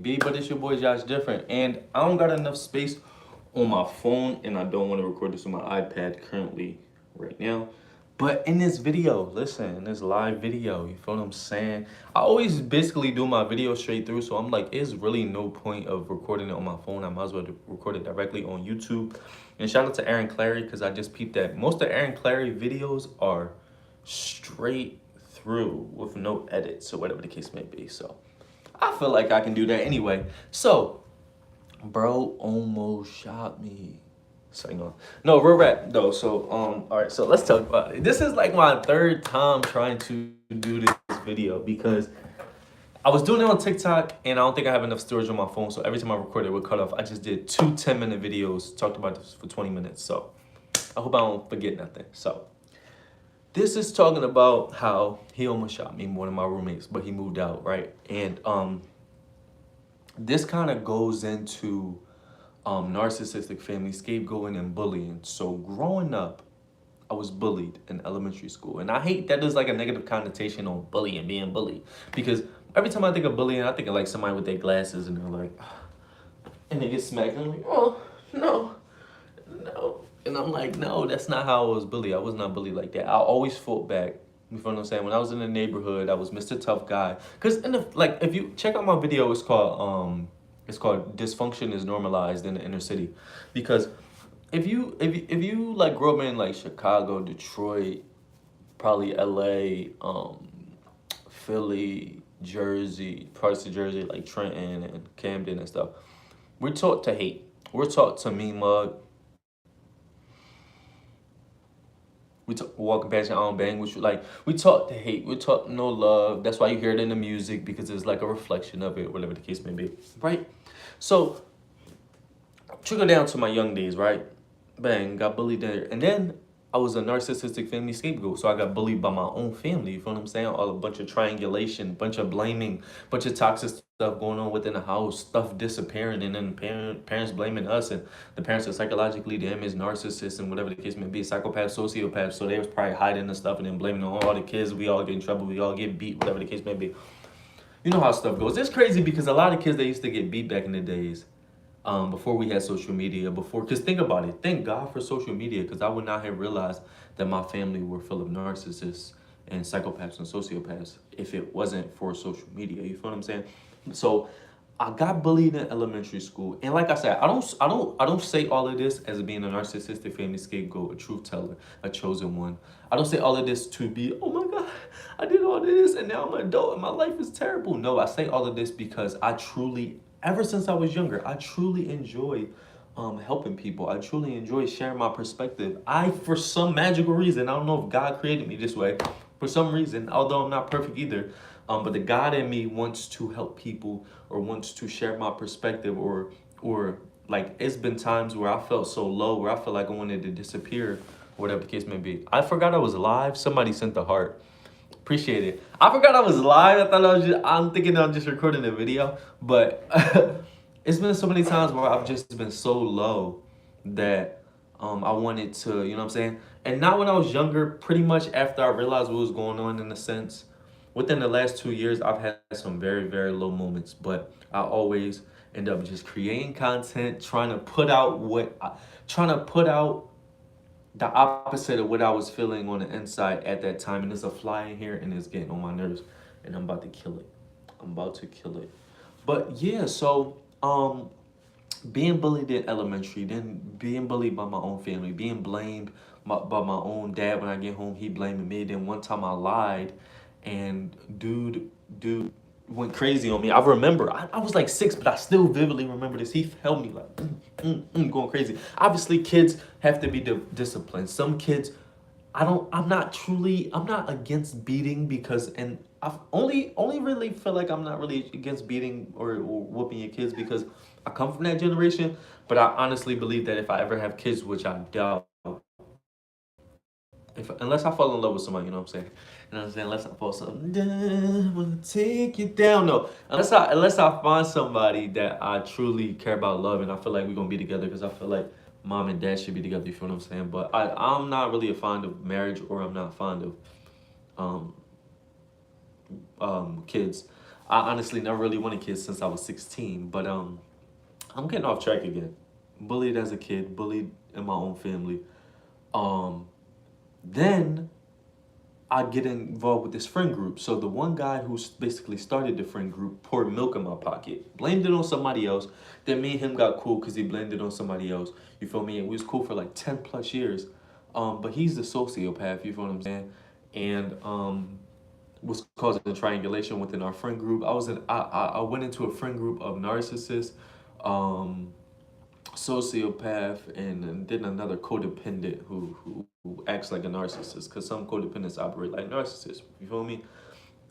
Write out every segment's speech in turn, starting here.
be, but it's your boy Josh Different, and I don't got enough space on my phone, and I don't want to record this on my iPad currently right now. But in this video, listen, in this live video, you feel what I'm saying? I always basically do my video straight through, so I'm like, it's really no point of recording it on my phone. I might as well record it directly on YouTube. And shout out to Aaron Clary, because I just peeped that most of Aaron Clary videos are straight through with no edits or whatever the case may be. So I feel like I can do that anyway. So, bro almost shot me. So, no, real rap though. So, all right, so let's talk about it. This is like my third time trying to do this video because I was doing it on TikTok and I don't think I have enough storage on my phone. So every time I record it would cut off. I just did 2 10-minute videos, talked about this for 20 minutes. So I hope I don't forget nothing. So this is talking about how he almost shot me, one of my roommates, but he moved out, right? And this kind of goes into narcissistic family scapegoating and bullying. So growing up, I was bullied in elementary school. And I hate that there's like a negative connotation on bullying, being bullied. Because every time I think of bullying, I think of like somebody with their glasses and they're like, and they get smacked. And I'm like, oh, no. And I'm like, no, that's not how I was bullied. I was not bullied like that. I always fought back. You feel what I'm saying? When I was in the neighborhood, I was Mr. Tough Guy. Cause if you check out my video, it's called Dysfunction is Normalized in the Inner City. Because if you like grew up in like Chicago, Detroit, probably LA, Philly, Jersey, parts of Jersey like Trenton and Camden and stuff, we're taught to hate. We're taught to mean mug. Walking past your own bang, which we taught to hate. We taught no love. That's why you hear it in the music, because it's like a reflection of it, whatever the case may be, right? So trickle down to my young days, right? Bang, got bullied there, and then I was a narcissistic family scapegoat, so I got bullied by my own family. You feel what I'm saying? All a bunch of triangulation, bunch of blaming, bunch of toxic stuff going on within the house, stuff disappearing, and then parents blaming us, and the parents are psychologically damaged, narcissists, and whatever the case may be, psychopaths, sociopaths. So they was probably hiding the stuff and then blaming on all the kids. We all get in trouble. We all get beat, whatever the case may be. You know how stuff goes. It's crazy because a lot of kids, they used to get beat back in the days. Before we had social media, because think about it, thank God for social media, because I would not have realized that my family were full of narcissists and psychopaths and sociopaths if it wasn't for social media. You feel what I'm saying? So I got bullied in elementary school, and like I said, I don't say all of this as being a narcissistic family scapegoat, a truth teller, a chosen one. I don't say all of this to be, oh my God, I did all this and now I'm an adult and my life is terrible. No, I say all of this because ever since I was younger, I truly enjoy helping people. I truly enjoy sharing my perspective. For some magical reason, I don't know if God created me this way, for some reason, although I'm not perfect either, but the God in me wants to help people or wants to share my perspective, or like it's been times where I felt so low, where I felt like I wanted to disappear, or whatever the case may be. I forgot I was live. Somebody sent the heart. Appreciate it. I forgot I was live. I'm thinking I'm just recording a video, but it's been so many times where I've just been so low that I wanted to, you know what I'm saying? And not when I was younger, pretty much after I realized what was going on, in a sense. Within the last 2 years, I've had some very, very low moments, but I always end up just creating content, trying to put out the opposite of what I was feeling on the inside at that time. And there's a fly in here and it's getting on my nerves and I'm about to kill it. But yeah, so being bullied in elementary, then being bullied by my own family, being blamed by my own dad. When I get home, he blaming me. Then one time I lied and dude went crazy on me. I remember, I was like 6, but I still vividly remember this. He held me like, going crazy. Obviously, kids have to be disciplined. Some kids, I'm not against beating, because, and I've only really feel like I'm not really against beating or whooping your kids because I come from that generation. But I honestly believe that if I ever have kids, which I doubt, unless I fall in love with somebody, you know what I'm saying? You know what I'm saying? Unless I fall something, I'm gonna take you down. No, unless I find somebody that I truly care about love and I feel like we're gonna be together, because I feel like mom and dad should be together, you feel what I'm saying? But I'm not really a fond of marriage, or I'm not fond of kids. I honestly never really wanted kids since I was 16, but I'm getting off track again. Bullied as a kid, bullied in my own family. Um, then I get involved with this friend group. So the one guy who basically started the friend group poured milk in my pocket, blamed it on somebody else. Then me and him got cool because he blamed it on somebody else. You feel me? And we was cool for like 10 plus years. But he's the sociopath, you feel what I'm saying? And was causing triangulation within our friend group. I went into a friend group of narcissists, um, sociopath, and then another codependent who acts like a narcissist, because some codependents operate like narcissists. You feel me?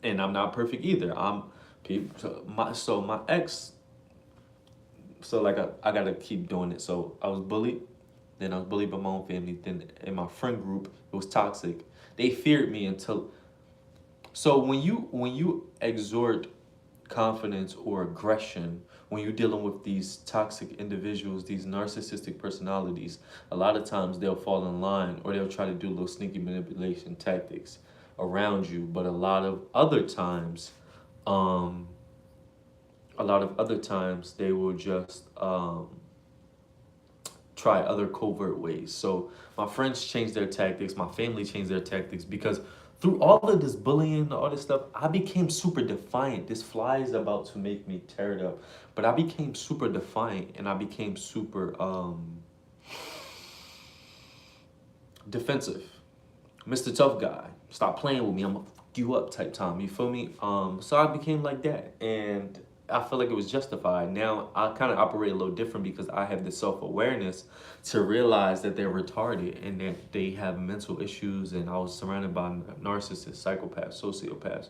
And I'm not perfect either. So my ex. So like I gotta keep doing it. So I was bullied. Then I was bullied by my own family. Then in my friend group, it was toxic. They feared me until. So when you exhort confidence or aggression, when you're dealing with these toxic individuals, these narcissistic personalities, a lot of times they'll fall in line, or they'll try to do little sneaky manipulation tactics around you. But um, a lot of other times they will just try other covert ways. So my friends changed their tactics, my family changed their tactics, because through all of this bullying, all this stuff, I became super defiant. This fly is about to make me tear it up. But I became super defiant, and I became super defensive. Mr. Tough Guy, stop playing with me. I'm gonna fuck you up type time. You feel me? So I became like that, and I feel like it was justified. Now I kind of operate a little different because I have the self awareness to realize that they're retarded and that they have mental issues. And I was surrounded by narcissists, psychopaths, sociopaths,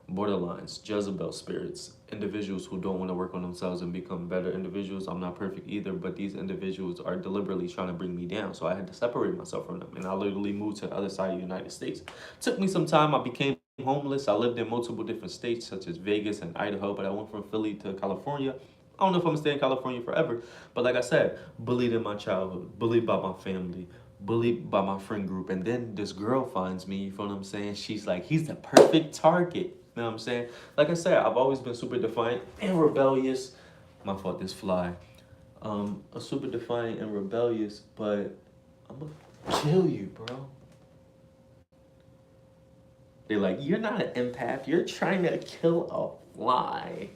borderlines, Jezebel spirits, individuals who don't want to work on themselves and become better individuals. I'm not perfect either, but these individuals are deliberately trying to bring me down. So I had to separate myself from them. And I literally moved to the other side of the United States. Took me some time. I became homeless. I lived in multiple different states, such as Vegas and Idaho, but I went from Philly to California. I don't know if I'm gonna stay in California forever, but like I said, bullied in my childhood, bullied by my family, bullied by my friend group, and then this girl finds me, you feel what I'm saying? She's like, he's the perfect target. You know what I'm saying? Like I said, I've always been super defiant and rebellious. My fault, this fly. A super defiant and rebellious, but I'm gonna kill you, bro. They're like, you're not an empath. You're trying to kill a fly.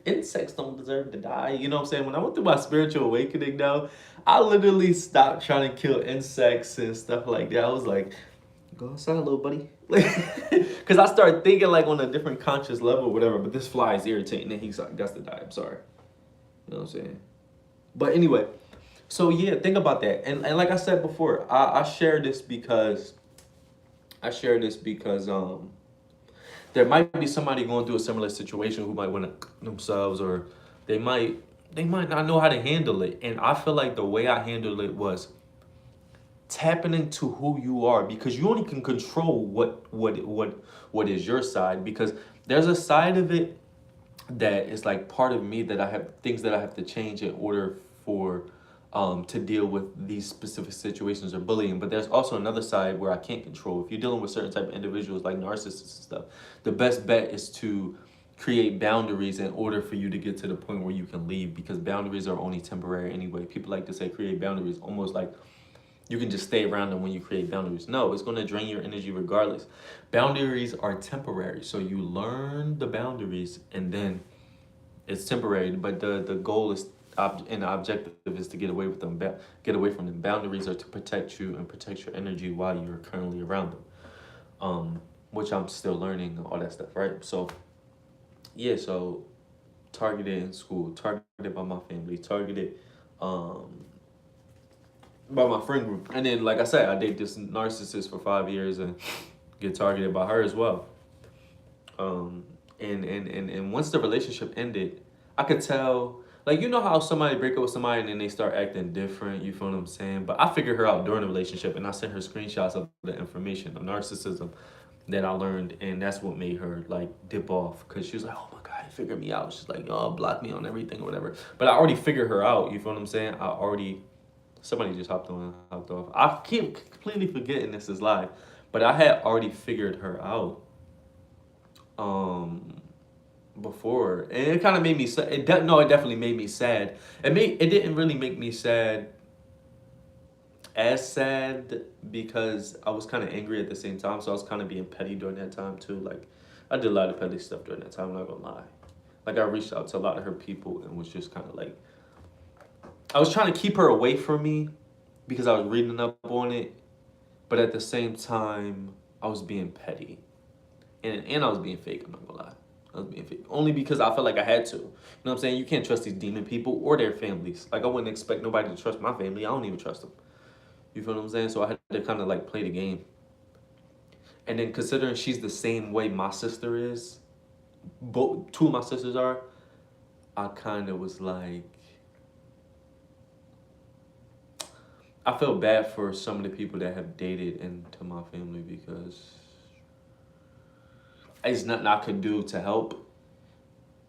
Insects don't deserve to die. You know what I'm saying? When I went through my spiritual awakening now, I literally stopped trying to kill insects and stuff like that. I was like, go outside, little buddy. Because I started thinking like on a different conscious level or whatever, but this fly is irritating and he's like, got to die. I'm sorry. You know what I'm saying? But anyway, so yeah, think about that. And like I said before, I share this because there might be somebody going through a similar situation who might want to themselves, or they might not know how to handle it. And I feel like the way I handled it was tapping into who you are, because you only can control what is your side, because there's a side of it that is like part of me that I have things that I have to change in order for to deal with these specific situations or bullying. But there's also another side where I can't control. If you're dealing with certain type of individuals like narcissists and stuff, the best bet is to create boundaries in order for you to get to the point where you can leave, because boundaries are only temporary anyway. People like to say create boundaries almost like you can just stay around them when you create boundaries. No, it's going to drain your energy regardless. Boundaries are temporary. So you learn the boundaries and then it's temporary, but the goal is and the objective is to get away with them, get away from them. Boundaries are to protect you and protect your energy while you're currently around them, which I'm still learning all that stuff, right? So yeah, so targeted in school, targeted by my family, targeted by my friend group, and then like I said, I date this narcissist for 5 years and get targeted by her as well. And once the relationship ended, I could tell, like, you know how somebody break up with somebody and then they start acting different, you feel what I'm saying? But I figured her out during the relationship, and I sent her screenshots of the information of narcissism that I learned, and that's what made her like dip off, because she was like, oh my god, he figured me out. She's like, oh, block me on everything or whatever. But I already figured her out, you feel what I'm saying? Somebody just hopped on and hopped off. I keep completely forgetting this is live, but I had already figured her out. Um, before, and it kind of made me sad. No, it definitely made me sad. It didn't really make me sad as sad because I was kind of angry at the same time, so I was kind of being petty during that time too. Like, I did a lot of petty stuff during that time. I'm not gonna lie. Like, I reached out to a lot of her people and was just kind of like, I was trying to keep her away from me because I was reading up on it, but at the same time, I was being petty. And I was being fake, I'm not gonna lie. I was being fake. Only because I felt like I had to. You know what I'm saying? You can't trust these demon people or their families. Like, I wouldn't expect nobody to trust my family. I don't even trust them. You feel what I'm saying? So I had to kind of like play the game. And then considering she's the same way my sister is, both two of my sisters are, I kind of was like, I feel bad for some of the people that have dated into my family because it's nothing I could do to help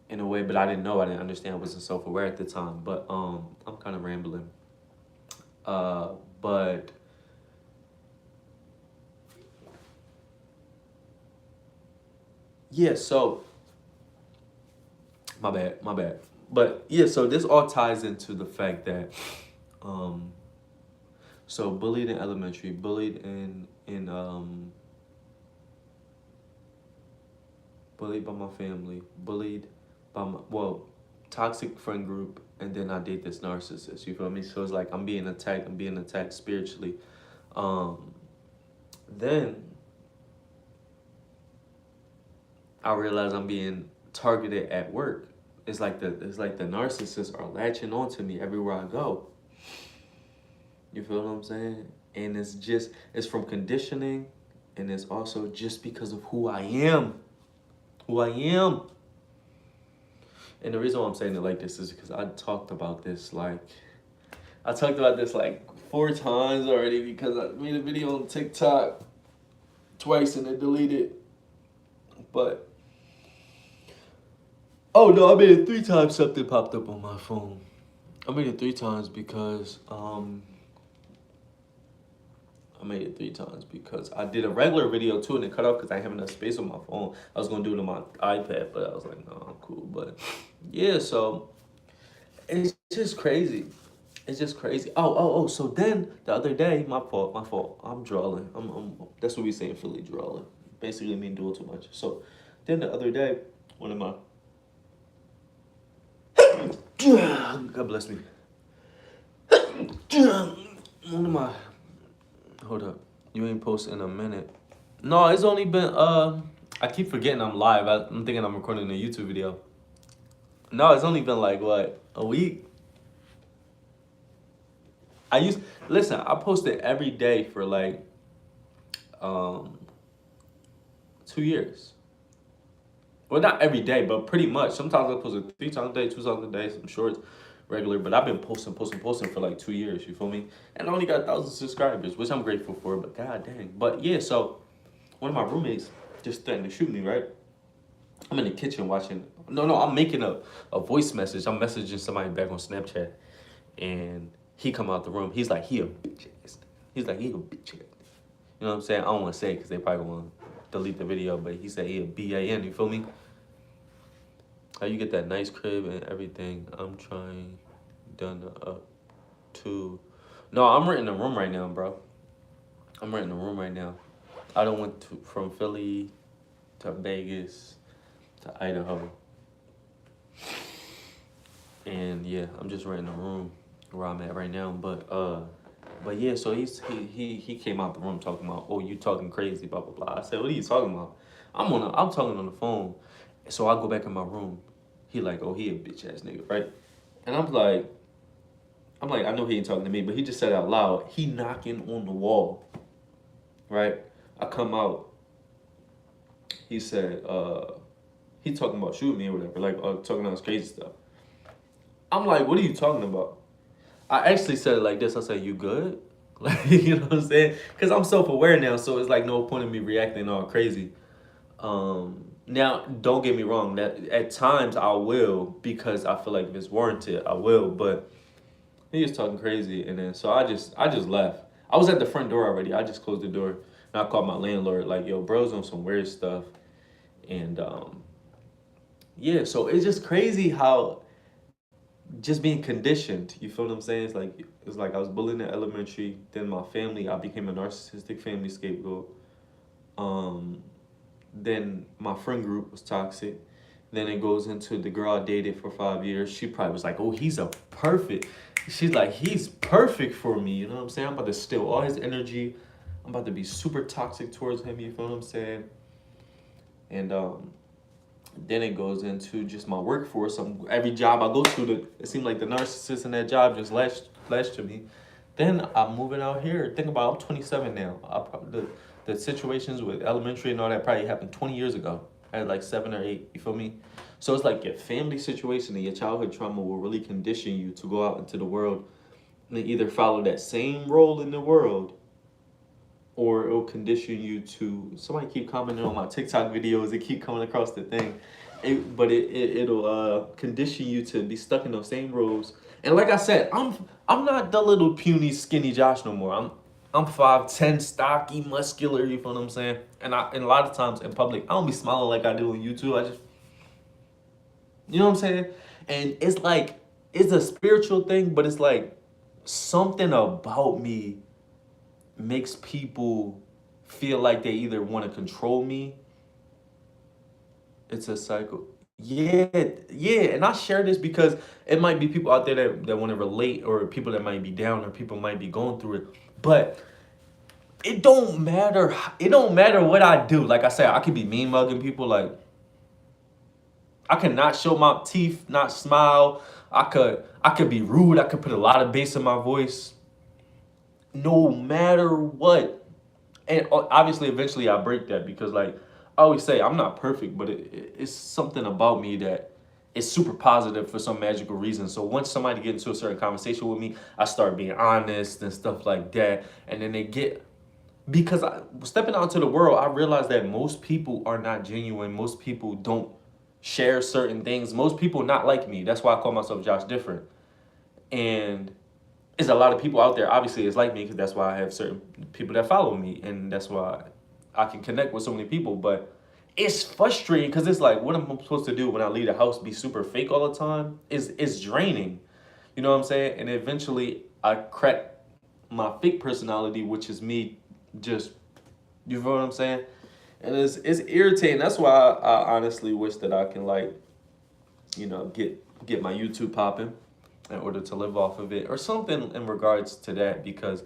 in a way, but I didn't know, I didn't understand, I wasn't self-aware at the time. But I'm kind of rambling. But yeah, so my bad. But yeah, so this all ties into the fact that um so bullied in elementary, bullied bullied by my family, bullied by my, well, toxic friend group, and then I date this narcissist. You feel me? So it's like I'm being attacked. I'm being attacked spiritually. Um, then I realize I'm being targeted at work. It's like the narcissists are latching onto me everywhere I go. You feel what I'm saying? And it's from conditioning, and it's also just because of who I am. Who I am. And the reason why I'm saying it like this is because I talked about this like 4 times already because I made a video on TikTok twice and it deleted. But oh no, I made it 3 times. Something popped up on my phone. I made it 3 times because I did a regular video too and it cut off because I didn't have enough space on my phone. I was gonna do it on my iPad, but I was like, no, I'm cool. But yeah, so it's just crazy. It's just crazy. Oh. So then the other day, my fault. I'm drawing. That's what we say in Philly, drawing. Basically, mean doing too much. So then the other day, one of my God bless me. One of my hold up. You ain't posting in a minute. No, it's only been I keep forgetting I'm live. I'm thinking I'm recording a YouTube video. No, it's only been like what, a week? Listen, I posted every day for like um 2 years. Well, not every day, but pretty much. Sometimes I post it 3 times a day, 2 times a day, some shorts, regular. But I've been posting for like 2 years. You feel me? And I only got 1,000 subscribers, which I'm grateful for. But god dang. But yeah, so one of my roommates just threatened to shoot me. Right? I'm in the kitchen watching. No, I'm making a voice message. I'm messaging somebody back on Snapchat, and he come out the room. He's like, he a bitch ass. He's like, he a bitch ass. You know what I'm saying? I don't want to say it because they probably want to delete the video, but he said he a BAN. You feel me? How you get that nice crib and everything? I'm trying done up to. No, I'm renting a room right now, bro. I'm renting a room right now. I done went from Philly to Vegas to Idaho. And yeah, I'm just renting a room where I'm at right now. But yeah, so he came out the room talking about, oh, you talking crazy, blah blah blah. I said, what are you talking about? I'm talking on the phone. So I go back in my room. He like, oh, he a bitch ass nigga, right? And I'm like, I know he ain't talking to me, but he just said out loud, he knocking on the wall, right? I come out. He said, he talking about shooting me or whatever, like talking about his crazy stuff. I'm like, what are you talking about? I actually said it like this. I said, you good? Like, you know what I'm saying? Because I'm self-aware now, so it's like no point in me reacting all crazy. Now, don't get me wrong. That at times I will because I feel like if it's warranted, I will. But he was talking crazy, and then so I just left. I was at the front door already. I just closed the door, and I called my landlord like, "Yo, bro's on some weird stuff," and yeah, so it's just crazy how just being conditioned. You feel what I'm saying? It's like I was bullied in elementary. Then my family, I became a narcissistic family scapegoat. Um, then my friend group was toxic. Then it goes into the girl I dated for 5 years. She probably was like, "Oh, he's a perfect." She's like, "He's perfect for me." You know what I'm saying? I'm about to steal all his energy. I'm about to be super toxic towards him. You feel what I'm saying? And then it goes into just my workforce. Every job I go to, it seems like the narcissist in that job just latched to me. Then I'm moving out here. Think about I'm 27 now. The situations with elementary and all that probably happened 20 years ago. I had like 7 or 8. You feel me? So it's like your family situation and your childhood trauma will really condition you to go out into the world and either follow that same role in the world, or it'll condition you to. Somebody keep commenting on my TikTok videos. They keep coming across the thing, it'll condition you to be stuck in those same roles. And like I said, I'm not the little puny skinny Josh no more. I'm 5'10", stocky, muscular. You feel what I'm saying? And a lot of times in public, I don't be smiling like I do on YouTube. I just, you know what I'm saying? And it's like it's a spiritual thing, but it's like something about me makes people feel like they either want to control me. It's a cycle. Yeah, yeah. And I share this because it might be people out there that want to relate, or people that might be down, or people might be going through it. But it don't matter. It don't matter what I do. Like I said, I could be mean mugging people. Like I could not show my teeth, not smile. I could be rude. I could put a lot of bass in my voice. No matter what. And obviously eventually I break that, because like I always say, I'm not perfect, but it's something about me that is super positive for some magical reason. So once somebody get into a certain conversation with me, I start being honest and stuff like that. And then they get, because stepping out into the world, I realize that most people are not genuine. Most people don't share certain things. Most people not like me. That's why I call myself Josh Different. And there's a lot of people out there, obviously, it's like me, because that's why I have certain people that follow me, and that's why I can connect with so many people. But it's frustrating, because it's like, what am I supposed to do when I leave the house? Be super fake all the time? It's draining. You know what I'm saying? And eventually, I crack my fake personality, which is me. Just, you know what I'm saying? And it's irritating. That's why I honestly wish that I can, like, get my YouTube popping in order to live off of it, or something in regards to that, because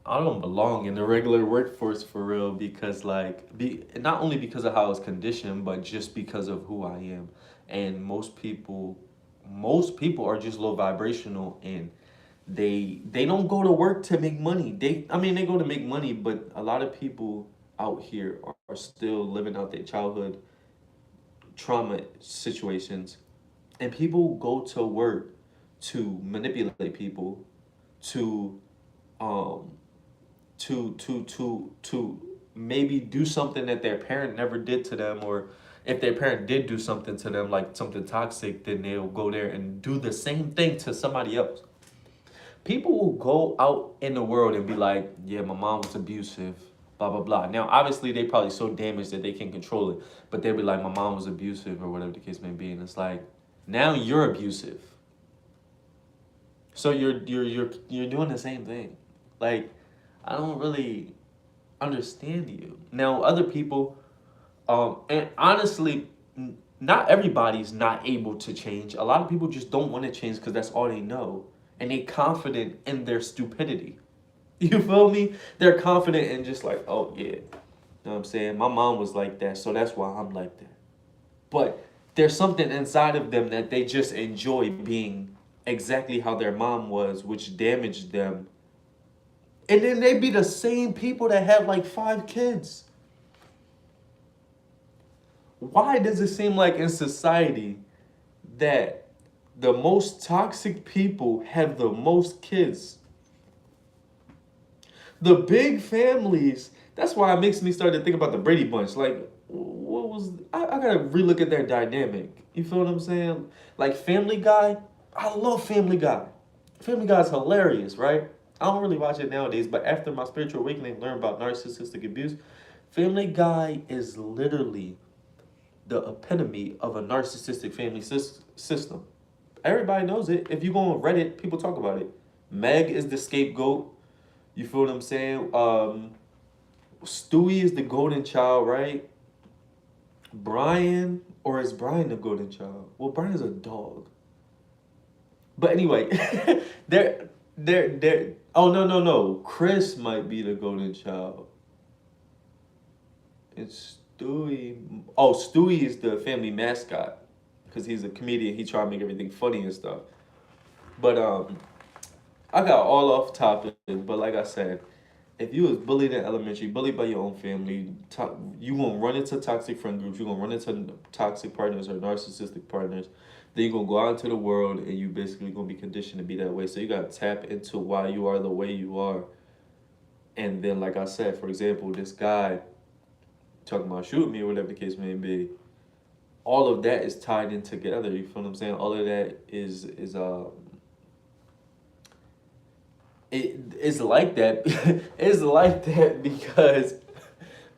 I don't belong in the regular workforce for real, because like not only because of how I was conditioned, but just because of who I am. And most people are just low vibrational, and they don't go to work to make money. They go to make money, but a lot of people out here are still living out their childhood trauma situations, and people go to work to manipulate people, to um to maybe do something that their parent never did to them, or if their parent did do something to them, like something toxic, then they'll go there and do the same thing to somebody else. People will go out in the world and be like, yeah, my mom was abusive, blah blah blah. Now obviously they probably so damaged that they can't control it, but they'll be like, my mom was abusive, or whatever the case may be. And it's like, now you're abusive. So you're doing the same thing. Like, I don't really understand you. Now other people, and honestly, not everybody's not able to change. A lot of people just don't want to change because that's all they know, and they confident in their stupidity. You feel me? They're confident in just like, oh yeah, you know what I'm saying? My mom was like that, so that's why I'm like that. But there's something inside of them that they just enjoy being exactly how their mom was, which damaged them. And then they be the same people that have like 5 kids. Why does it seem like in society that the most toxic people have the most kids? The big families, that's why it makes me start to think about the Brady Bunch. Like, I gotta relook at their dynamic. You feel what I'm saying? Like Family Guy, I love Family Guy. Family Guy is hilarious, right? I don't really watch it nowadays, but after my spiritual awakening, learn about narcissistic abuse. Family Guy is literally the epitome of a narcissistic family system. Everybody knows it. If you go on Reddit, people talk about it. Meg is the scapegoat. You feel what I'm saying? Stewie is the golden child, right? Brian, or is Brian the golden child? Well, Brian's a dog. But anyway, they're. Oh no, no, no. Chris might be the golden child. It's Stewie. Oh, Stewie is the family mascot because he's a comedian. He try to make everything funny and stuff. But I got all off topic. But like I said, if you was bullied in elementary, bullied by your own family, you gonna run into toxic friend groups. You gonna run into toxic partners or narcissistic partners. Then you gonna go out into the world and you basically gonna be conditioned to be that way. So you gotta tap into why you are the way you are. And then, like I said, for example, this guy talking about shooting me or whatever the case may be, all of that is tied in together. You feel what I'm saying? All of that is it's like that. It's like that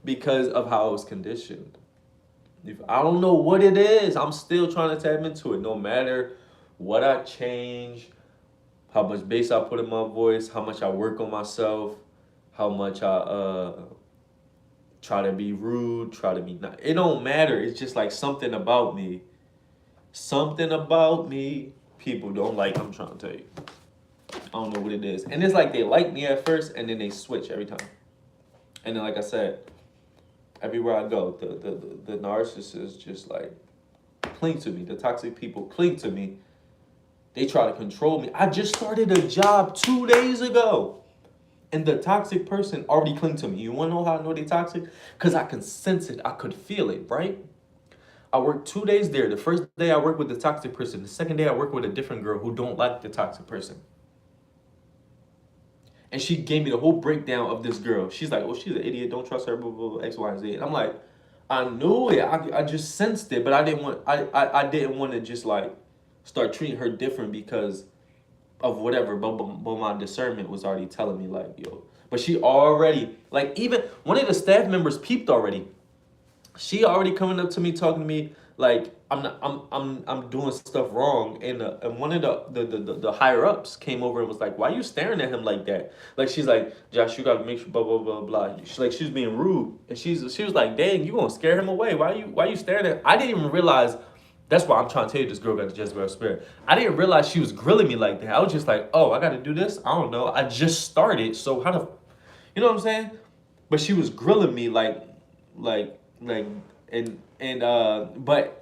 because of how I was conditioned. If I don't know what it is, I'm still trying to tap into it. No matter what I change, how much bass I put in my voice, how much I work on myself, how much I try to be rude, try to be not. It don't matter. It's just like something about me. Something about me people don't like. I'm trying to tell you. I don't know what it is. And it's like they like me at first and then they switch every time. And then like I said, everywhere I go, the narcissists just like cling to me. The toxic people cling to me. They try to control me. I just started a job 2 days ago. And the toxic person already cling to me. You want to know how I know they toxic? Because I can sense it. I could feel it, right? I worked 2 days there. The first day I worked with the toxic person. The second day I worked with a different girl who don't like the toxic person. And she gave me the whole breakdown of this girl. She's like, oh, she's an idiot. Don't trust her, blah, blah, blah, X, Y, and Z. And I'm like, I knew it. I just sensed it. But I didn't want to just like start treating her different because of whatever, but my discernment was already telling me like, yo. But she already, like, even one of the staff members peeped already. She already coming up to me talking to me like I'm doing stuff wrong, and one of the higher ups came over and was like, why are you staring at him like that? Like she's like, Josh, you gotta make sure blah blah blah blah. She was being rude, and she was like, dang, you gonna scare him away? Why you staring at? I didn't even realize. That's why I'm trying to tell you this girl got the Jezebel spirit. I didn't realize she was grilling me like that. I was just like, oh, I got to do this? I don't know. I just started, so how the... You know what I'm saying? But she was grilling me like, but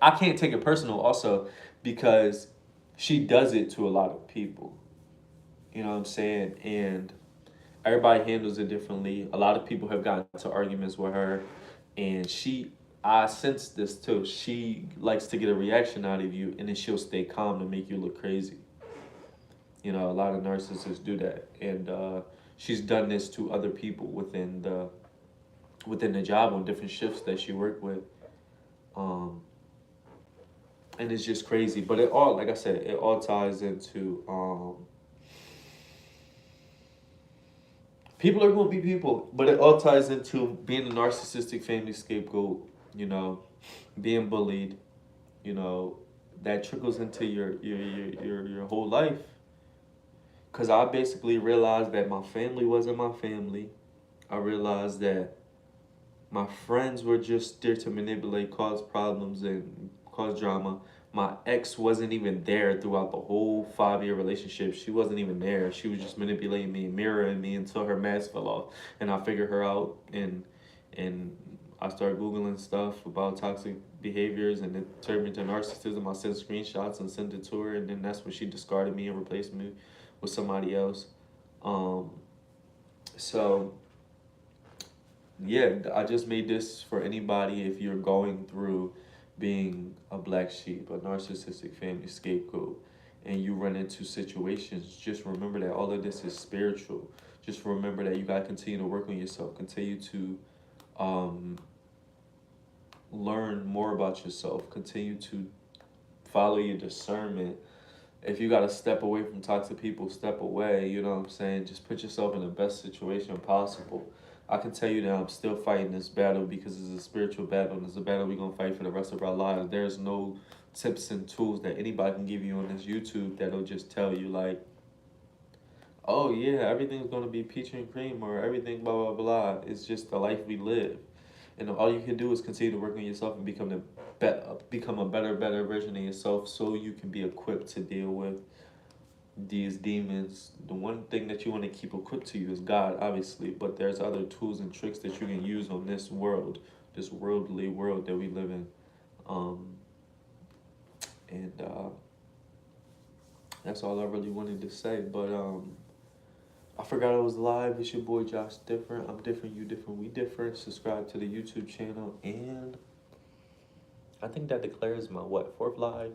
I can't take it personal also because she does it to a lot of people. You know what I'm saying? And everybody handles it differently. A lot of people have gotten into arguments with her, and I sense this too. She likes to get a reaction out of you, and then she'll stay calm to make you look crazy. You know, a lot of narcissists do that, and she's done this to other people within the job on different shifts that she worked with, and it's just crazy. But it all, like I said, it all ties into people are gonna be people, but it all ties into being a narcissistic family scapegoat. You know, being bullied, you know, that trickles into your whole life. Cause I basically realized that my family wasn't my family. I realized that my friends were just there to manipulate, cause problems, and cause drama. My ex wasn't even there throughout the whole 5-year relationship. She wasn't even there. She was just manipulating me, mirroring me until her mask fell off. And I figured her out, and I started Googling stuff about toxic behaviors, and it turned me to narcissism. I sent screenshots and sent it to her, and then that's when she discarded me and replaced me with somebody else. So yeah, I just made this for anybody if you're going through being a black sheep, a narcissistic family scapegoat, and you run into situations, just remember that all of this is spiritual. Just remember that you got to continue to work on yourself, continue to learn more about yourself, continue to follow your discernment. If you got to step away from toxic people, step away, you know what I'm saying? Just put yourself in the best situation possible. I can tell you that I'm still fighting this battle because it's a spiritual battle and it's a battle we're gonna fight for the rest of our lives. There's no tips and tools that anybody can give you on this YouTube that'll just tell you like, oh yeah, everything's gonna be peach and cream or everything blah blah blah. It's just the life we live. And all you can do is continue to work on yourself and become a better version of yourself so you can be equipped to deal with these demons. The one thing that you want to keep equipped to you is God, obviously, but there's other tools and tricks that you can use on this world, this worldly world that we live in. Um, and That's all I really wanted to say. But I forgot I was live. It's your boy Josh Different. I'm different, you different, we different. Subscribe to the YouTube channel, and I think that declares my fourth live.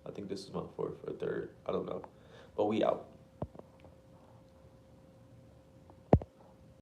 I think this is my fourth or third. I don't know. But we out.